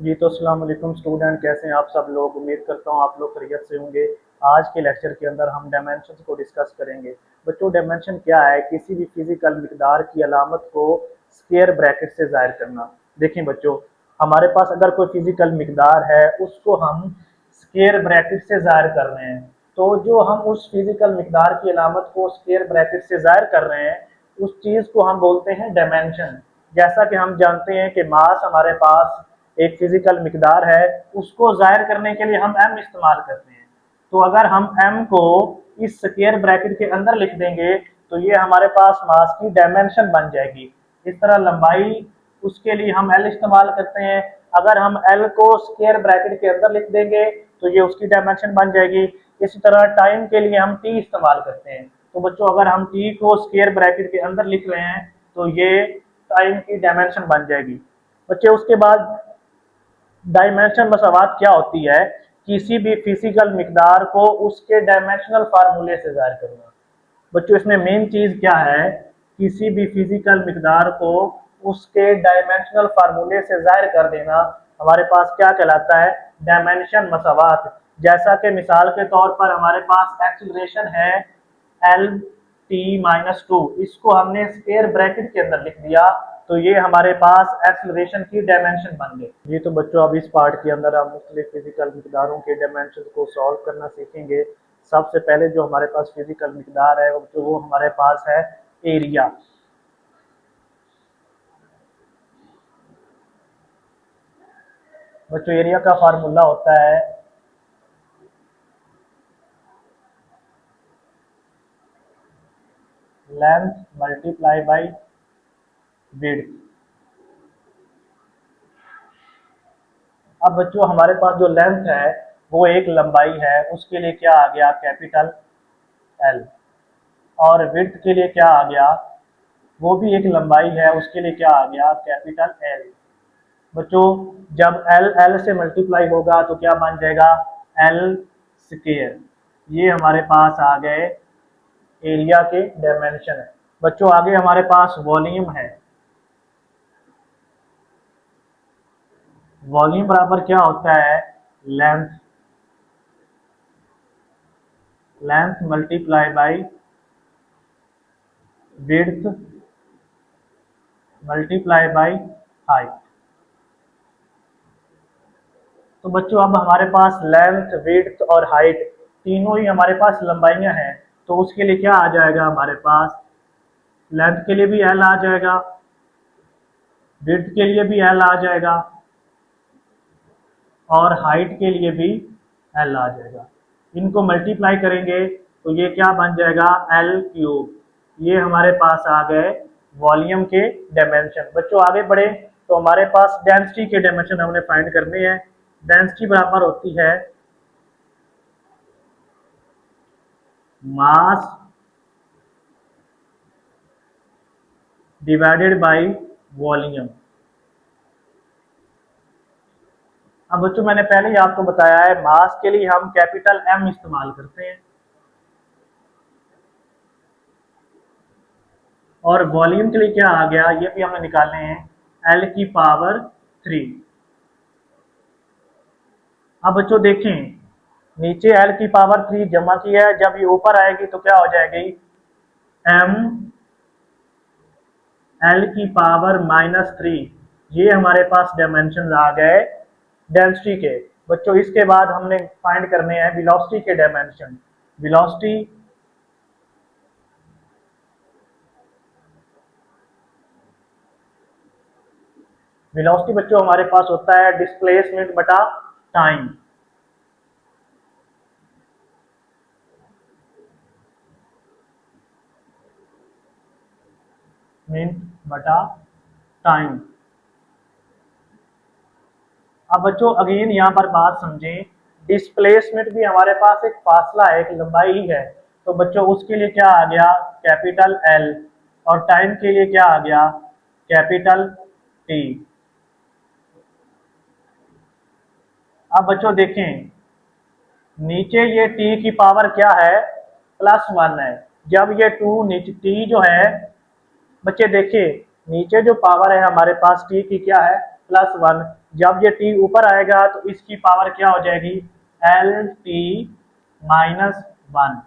जी तो अस्सलाम वालेकुम स्टूडेंट, कैसे हैं आप सब लोग। उम्मीद करता हूँ आप लोग खैरियत से होंगे। आज के लेक्चर के अंदर हम डायमेंशंस को डिस्कस करेंगे। बच्चों, डायमेंशन क्या है? किसी भी फिजिकल मिकदार की अलामत को स्क्वायर ब्रैकेट से जाहिर करना। देखें बच्चों, हमारे पास अगर कोई फिजिकल मिकदार है उसको हम स्क्वायर ब्रैकेट से जाहिर कर रहे हैं, तो जो हम उस फिजिकल मिकदार की अलामत को स्क्वायर ब्रैकेट से जाहिर कर रहे हैं उस चीज को हम बोलते हैं डायमेंशन। जैसा कि हम जानते हैं कि मास हमारे पास एक फिजिकल मिकदार है, उसको जाहिर करने के लिए हम एम इस्तेमाल करते हैं। तो अगर हम एम को इस स्क्वायर ब्रैकेट के अंदर लिख देंगे तो ये हमारे पास मास की डायमेंशन बन जाएगी। इस तरह लंबाई, उसके लिए हम एल इस्तेमाल करते हैं। अगर हम एल को स्क्वायर ब्रैकेट के अंदर लिख देंगे तो ये उसकी डायमेंशन बन जाएगी। इसी तरह टाइम के लिए हम टी इस्तेमाल करते हैं। तो बच्चों, अगर हम टी को स्क्वायर ब्रैकेट के अंदर लिख रहे हैं तो ये टाइम की डायमेंशन बन जाएगी। बच्चे, उसके बाद डायमेंशन मसावात क्या होती है? किसी भी फिजिकल मिकदार को उसके डायमेंशनल फार्मूले से जाहिर करना। बच्चों, इसमें मेन चीज क्या है? किसी भी फिजिकल मिकदार को उसके डायमेंशनल फार्मूले से जाहिर कर देना हमारे पास क्या कहलाता है? डायमेंशन मसावात। जैसा कि मिसाल के तौर पर हमारे पास एक्सीलरेशन है एल टी माइनस टू, इसको हमने स्क्वायर ब्रैकेट के अंदर लिख दिया तो ये हमारे पास एक्सीलरेशन की डायमेंशन बन गई। जी तो बच्चों, अब इस पार्ट के अंदर हम मुख्तलिफ फिजिकल मिकदारों के डायमेंशन को सॉल्व करना सीखेंगे। सबसे पहले जो हमारे पास फिजिकल मिकदार है वो हमारे पास है एरिया। बच्चों, एरिया का फार्मूला होता है लेंथ मल्टीप्लाई बाई विड्थ। अब बच्चों, हमारे पास जो लेंथ है वो एक लंबाई है, उसके लिए क्या आ गया? Capital L. और विड्थ के लिए क्या आ गया? वो भी एक लंबाई है, उसके लिए क्या आ गया? Capital L. बच्चों, जब एल एल से मल्टीप्लाई होगा तो क्या बन जाएगा? L square. ये हमारे पास आ गए एरिया के डायमेंशन है। बच्चों, आगे हमारे पास वॉल्यूम है। वॉल्यूम बराबर क्या होता है? Length length multiply by width multiply by height. तो बच्चों, अब हमारे पास लेंथ, विड्थ और हाइट तीनों ही हमारे पास लंबाइयां हैं, तो उसके लिए क्या आ जाएगा हमारे पास? लेंथ के लिए भी एल आ जाएगा, विड्थ के लिए भी एल आ जाएगा और हाइट के लिए भी एल आ जाएगा। इनको मल्टीप्लाई करेंगे तो ये क्या बन जाएगा? L cube. ये हमारे पास आ गए वॉल्यूम के डायमेंशन। बच्चों, आगे बढ़े तो हमारे पास डेंसिटी के डायमेंशन हमने फाइंड करने हैं। डेंसिटी बराबर होती है मास डिवाइडेड बाय वॉल्यूम। अब बच्चों, मैंने पहले ही आपको बताया है मास के लिए हम कैपिटल एम इस्तेमाल करते हैं और वॉल्यूम के लिए क्या आ गया? ये भी हमने निकालने हैं एल की पावर 3। अब बच्चों देखें, नीचे एल की पावर 3 जमा किया है, जब ये ऊपर आएगी तो क्या हो जाएगी? एम एल की पावर -3। ये हमारे पास डायमेंशन आ गए डेंसिटी के। बच्चों, इसके बाद हमने फाइंड करने हैं वेलोसिटी के डायमेंशन। वेलोसिटी वेलोसिटी बच्चों हमारे पास होता है डिस्प्लेसमेंट बटा टाइम। मिनट बटा टाइम। अब बच्चों, अगेन यहाँ पर बात समझें, डिस्प्लेसमेंट भी हमारे पास एक फासला है, एक लंबाई ही है। तो बच्चों, उसके लिए क्या आ गया? Capital L. और टाइम के लिए क्या आ गया? Capital T. अब बच्चों देखें, नीचे ये टी की पावर क्या है? +1 है। जब ये टू नीचे टी जो है, बच्चे देखिए नीचे जो पावर है हमारे पास टी की क्या है? +1। जब ये टी ऊपर आएगा तो इसकी पावर क्या हो जाएगी, एल टी माइनस वन।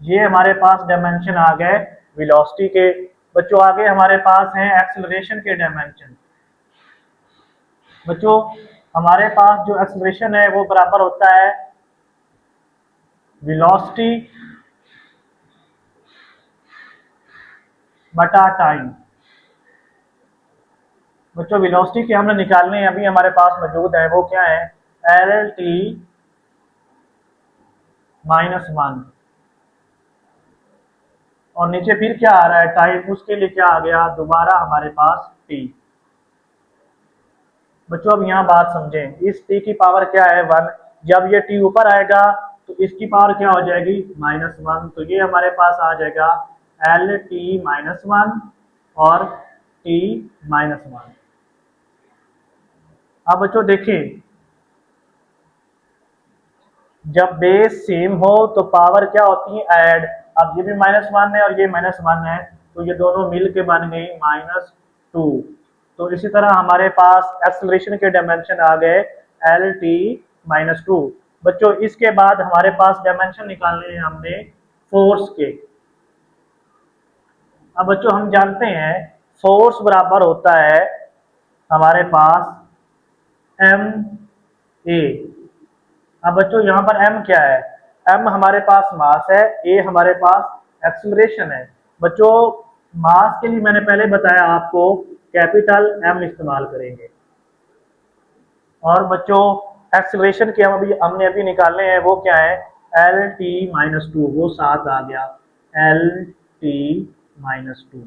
ये हमारे पास डायमेंशन आ गए वेलोसिटी के। बच्चों आगे हमारे पास हैं एक्सेलरेशन के डायमेंशन। बच्चों हमारे पास जो एक्सेलरेशन है वो बराबर होता है वेलोसिटी बटा टाइम। बच्चों वेलोसिटी के हमने निकालने हैं, अभी हमारे पास मौजूद है, वो क्या है, एल टी माइनस वन। और नीचे फिर क्या आ रहा है, टाइम, उसके लिए क्या आ गया दोबारा हमारे पास टी। बच्चों अब यहाँ बात समझें, इस टी की पावर क्या है, वन। जब ये टी ऊपर आएगा तो इसकी पावर क्या हो जाएगी, माइनस वन। तो ये हमारे पास आ जाएगा एल टी माइनस वन और टी माइनस वन। अब बच्चों देखिए, जब बेस सेम हो तो पावर क्या होती है, ऐड। अब ये भी माइनस वन है और ये माइनस वन है, तो ये दोनों मिल के बन गई माइनस टू। तो इसी तरह हमारे पास एक्सेलरेशन के डायमेंशन आ गए एल टी माइनस टू। बच्चों इसके बाद हमारे पास डायमेंशन निकालने हैं हमने फोर्स के। अब बच्चों हम जानते हैं फोर्स बराबर होता है हमारे पास एम ए। अब बच्चों यहाँ पर m क्या है, m हमारे पास मास है, a हमारे पास एक्सीलरेशन है। बच्चों मास के लिए मैंने पहले बताया आपको कैपिटल M इस्तेमाल करेंगे। और बच्चों एक्सीलरेशन के हमने अभी निकालने हैं, वो क्या है, एल टी माइनस टू, वो साथ आ गया एल टी माइनस टू।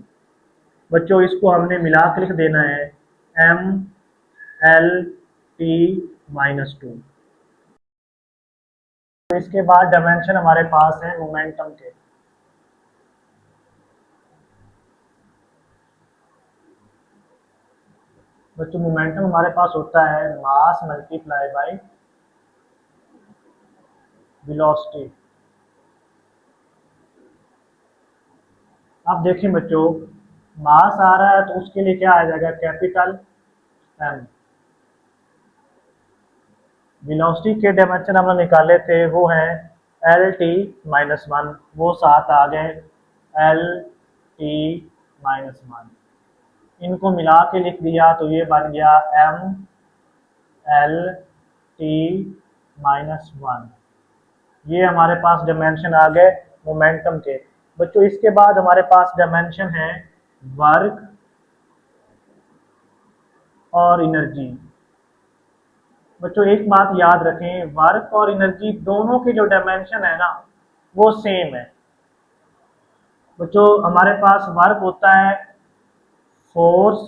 बच्चों इसको हमने मिला के लिख देना है M L T minus two. इसके बाद डायमेंशन हमारे पास है मोमेंटम के। बच्चों मोमेंटम हमारे पास होता है मास मल्टीप्लाई बाय वेलोसिटी। अब देखिए बच्चों, मास आ रहा है तो उसके लिए क्या आ जाएगा, कैपिटल एम। वेलोसिटी के डायमेंशन हमने निकाले थे, वो है एल टी माइनस वन, वो साथ आ गए एल टी माइनस वन। इनको मिला के लिख दिया तो ये बन गया M L T minus one. ये हमारे पास डायमेंशन आ गए मोमेंटम के। बच्चों इसके बाद हमारे पास डायमेंशन है वर्क और एनर्जी। बच्चों एक बात याद रखें, वर्क और एनर्जी दोनों के जो डायमेंशन है ना वो सेम है। बच्चों हमारे पास वर्क होता है फोर्स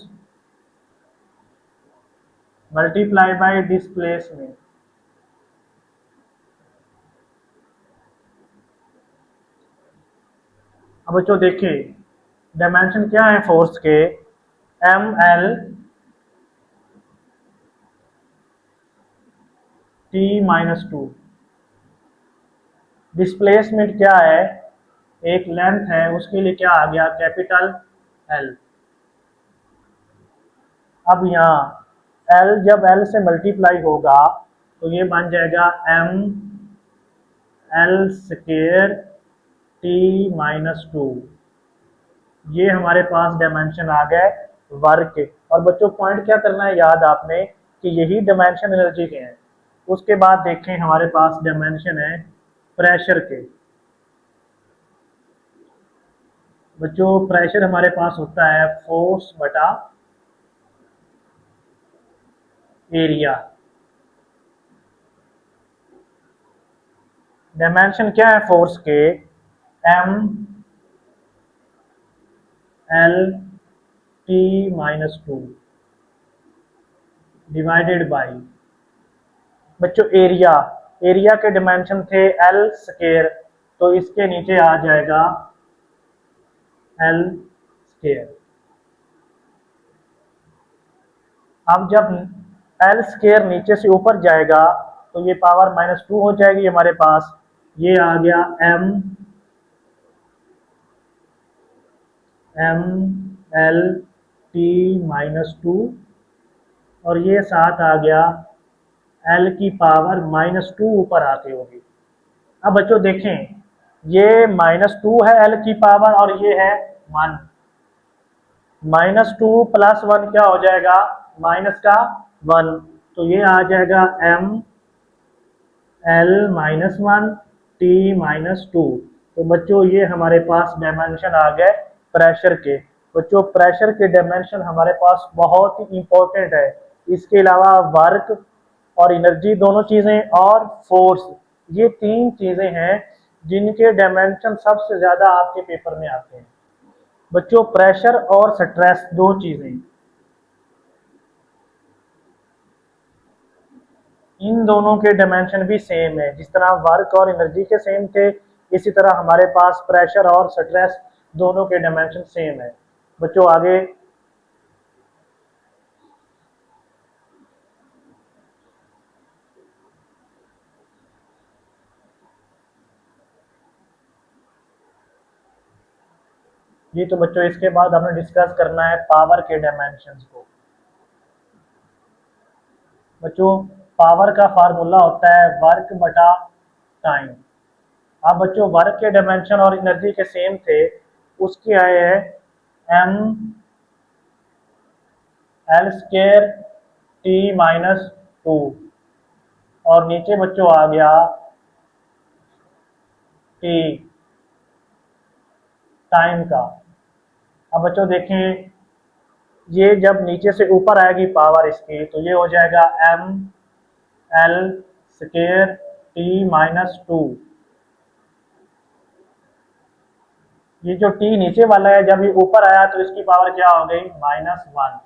मल्टीप्लाई बाय डिस्प्लेसमेंट। अब बच्चों देखिए डायमेंशन क्या है फोर्स के, M L T minus two. Displacement क्या है, एक लेंथ है, उसके लिए क्या आ गया, कैपिटल एल। अब यहाँ एल जब एल से मल्टीप्लाई होगा तो ये बन जाएगा M L square T minus two. ये हमारे पास डायमेंशन आ गए वर्क के। और बच्चों पॉइंट क्या करना है याद आपने कि यही डायमेंशन एनर्जी के हैं। उसके बाद देखें हमारे पास डायमेंशन है प्रेशर के। बच्चों प्रेशर हमारे पास होता है फोर्स बटा एरिया। डायमेंशन क्या है फोर्स के, M L T minus two divided by बच्चों एरिया। एरिया के डायमेंशन थे एल स्क्वायर, तो इसके नीचे आ जाएगा एल स्क्वायर। अब जब एल स्क्वायर नीचे से ऊपर जाएगा तो ये पावर माइनस टू हो जाएगी हमारे पास। ये आ गया M M L T minus two और ये साथ आ गया एल की पावर -2 ऊपर आती होगी। अब बच्चों देखें, ये -2 है एल की पावर और ये है 1। -2 + 1 क्या हो जाएगा, माइनस का 1। तो ये आ जाएगा m l-1 t-2। तो बच्चों ये हमारे पास डायमेंशन आ गए प्रेशर के। बच्चों प्रेशर के डायमेंशन हमारे पास बहुत ही इंपॉर्टेंट है। इसके अलावा वर्क और एनर्जी दोनों चीजें और फोर्स, ये 3 चीजें हैं जिनके डायमेंशन सबसे ज्यादा आपके पेपर में आते हैं। बच्चों प्रेशर और स्ट्रेस दो चीजें, इन दोनों के डायमेंशन भी सेम है। जिस तरह वर्क और एनर्जी के सेम थे, इसी तरह हमारे पास प्रेशर और स्ट्रेस दोनों के डायमेंशन सेम है। बच्चों आगे ये तो बच्चों इसके बाद हमें डिस्कस करना है पावर के डायमेंशंस को। बच्चों पावर का फार्मूला होता है वर्क बटा टाइम। अब बच्चों वर्क के डायमेंशन और एनर्जी के सेम थे, उसके आए हैं m l² t-2 और नीचे बच्चों आ गया t टाइम का। अब बच्चों देखें, ये जब नीचे से ऊपर आएगी पावर इसकी, तो ये हो जाएगा m l² t-2। ये जो t नीचे वाला है जब ये ऊपर आया तो इसकी पावर क्या हो गई, -1।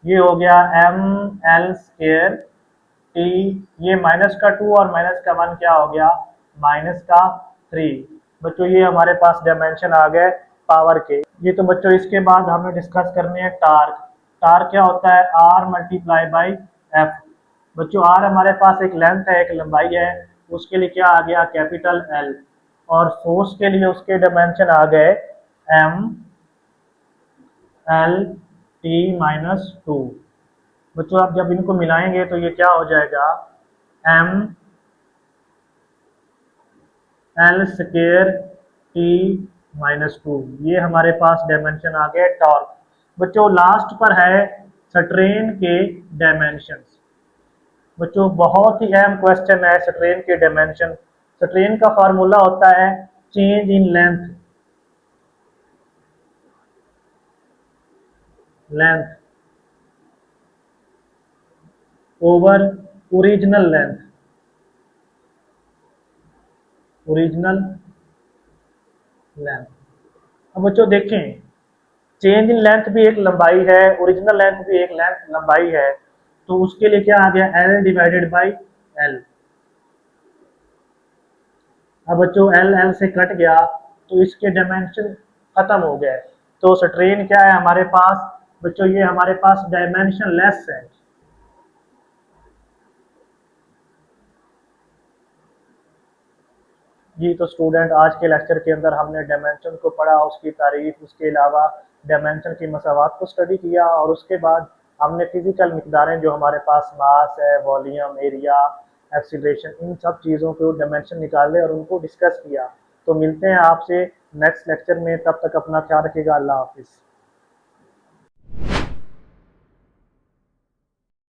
ये हो गया m l² t, ये -2 और -1 क्या हो गया, -3। बच्चों ये हमारे पास डायमेंशन आ गए पावर के। ये तो बच्चों इसके बाद हमें डिस्कस करनी है टार्क। टार्क क्या होता है, R×F। बच्चों R हमारे पास एक लेंथ है, एक लंबाई है, उसके लिए क्या आ गया, कैपिटल L। और फोर्स के लिए उसके डायमेंशन आ गए m l t-2। बच्चों आप जब इनको मिलाएंगे तो ये क्या हो जाएगा, m l² t-2। ये हमारे पास डायमेंशन आ गए टॉर्क। बच्चों लास्ट पर है स्ट्रेन के डायमेंशंस। बच्चों बहुत ही अहम क्वेश्चन है स्ट्रेन के डायमेंशन। स्ट्रेन का फार्मूला होता है change in length over original length. अब बच्चों देखें, चेंज इन लेंथ भी एक लंबाई है, ओरिजिनल लेंथ भी एक लेंथ लंबाई है, तो उसके लिए क्या आ गया, L/L। अब बच्चों L L से कट गया तो इसके डायमेंशन खत्म हो गए। तो स्ट्रेन क्या है हमारे पास, बच्चों ये हमारे पास डायमेंशन लेस है। जी तो स्टूडेंट आज के लेक्चर के अंदर हमने डायमेंशन को पढ़ा, उसकी तारीफ, उसके अलावा डायमेंशन की मसावात को स्टडी किया, और उसके बाद हमने फिजिकल मिकदारें जो हमारे पास मास है, वॉल्यूम, एरिया, एक्सीलरेशन, इन सब चीज़ों को डायमेंशन निकाले और उनको डिस्कस किया। तो मिलते हैं आपसे नेक्स्ट लेक्चर में, तब तक अपना ख्याल रखिएगा। अल्लाह हाफिज़।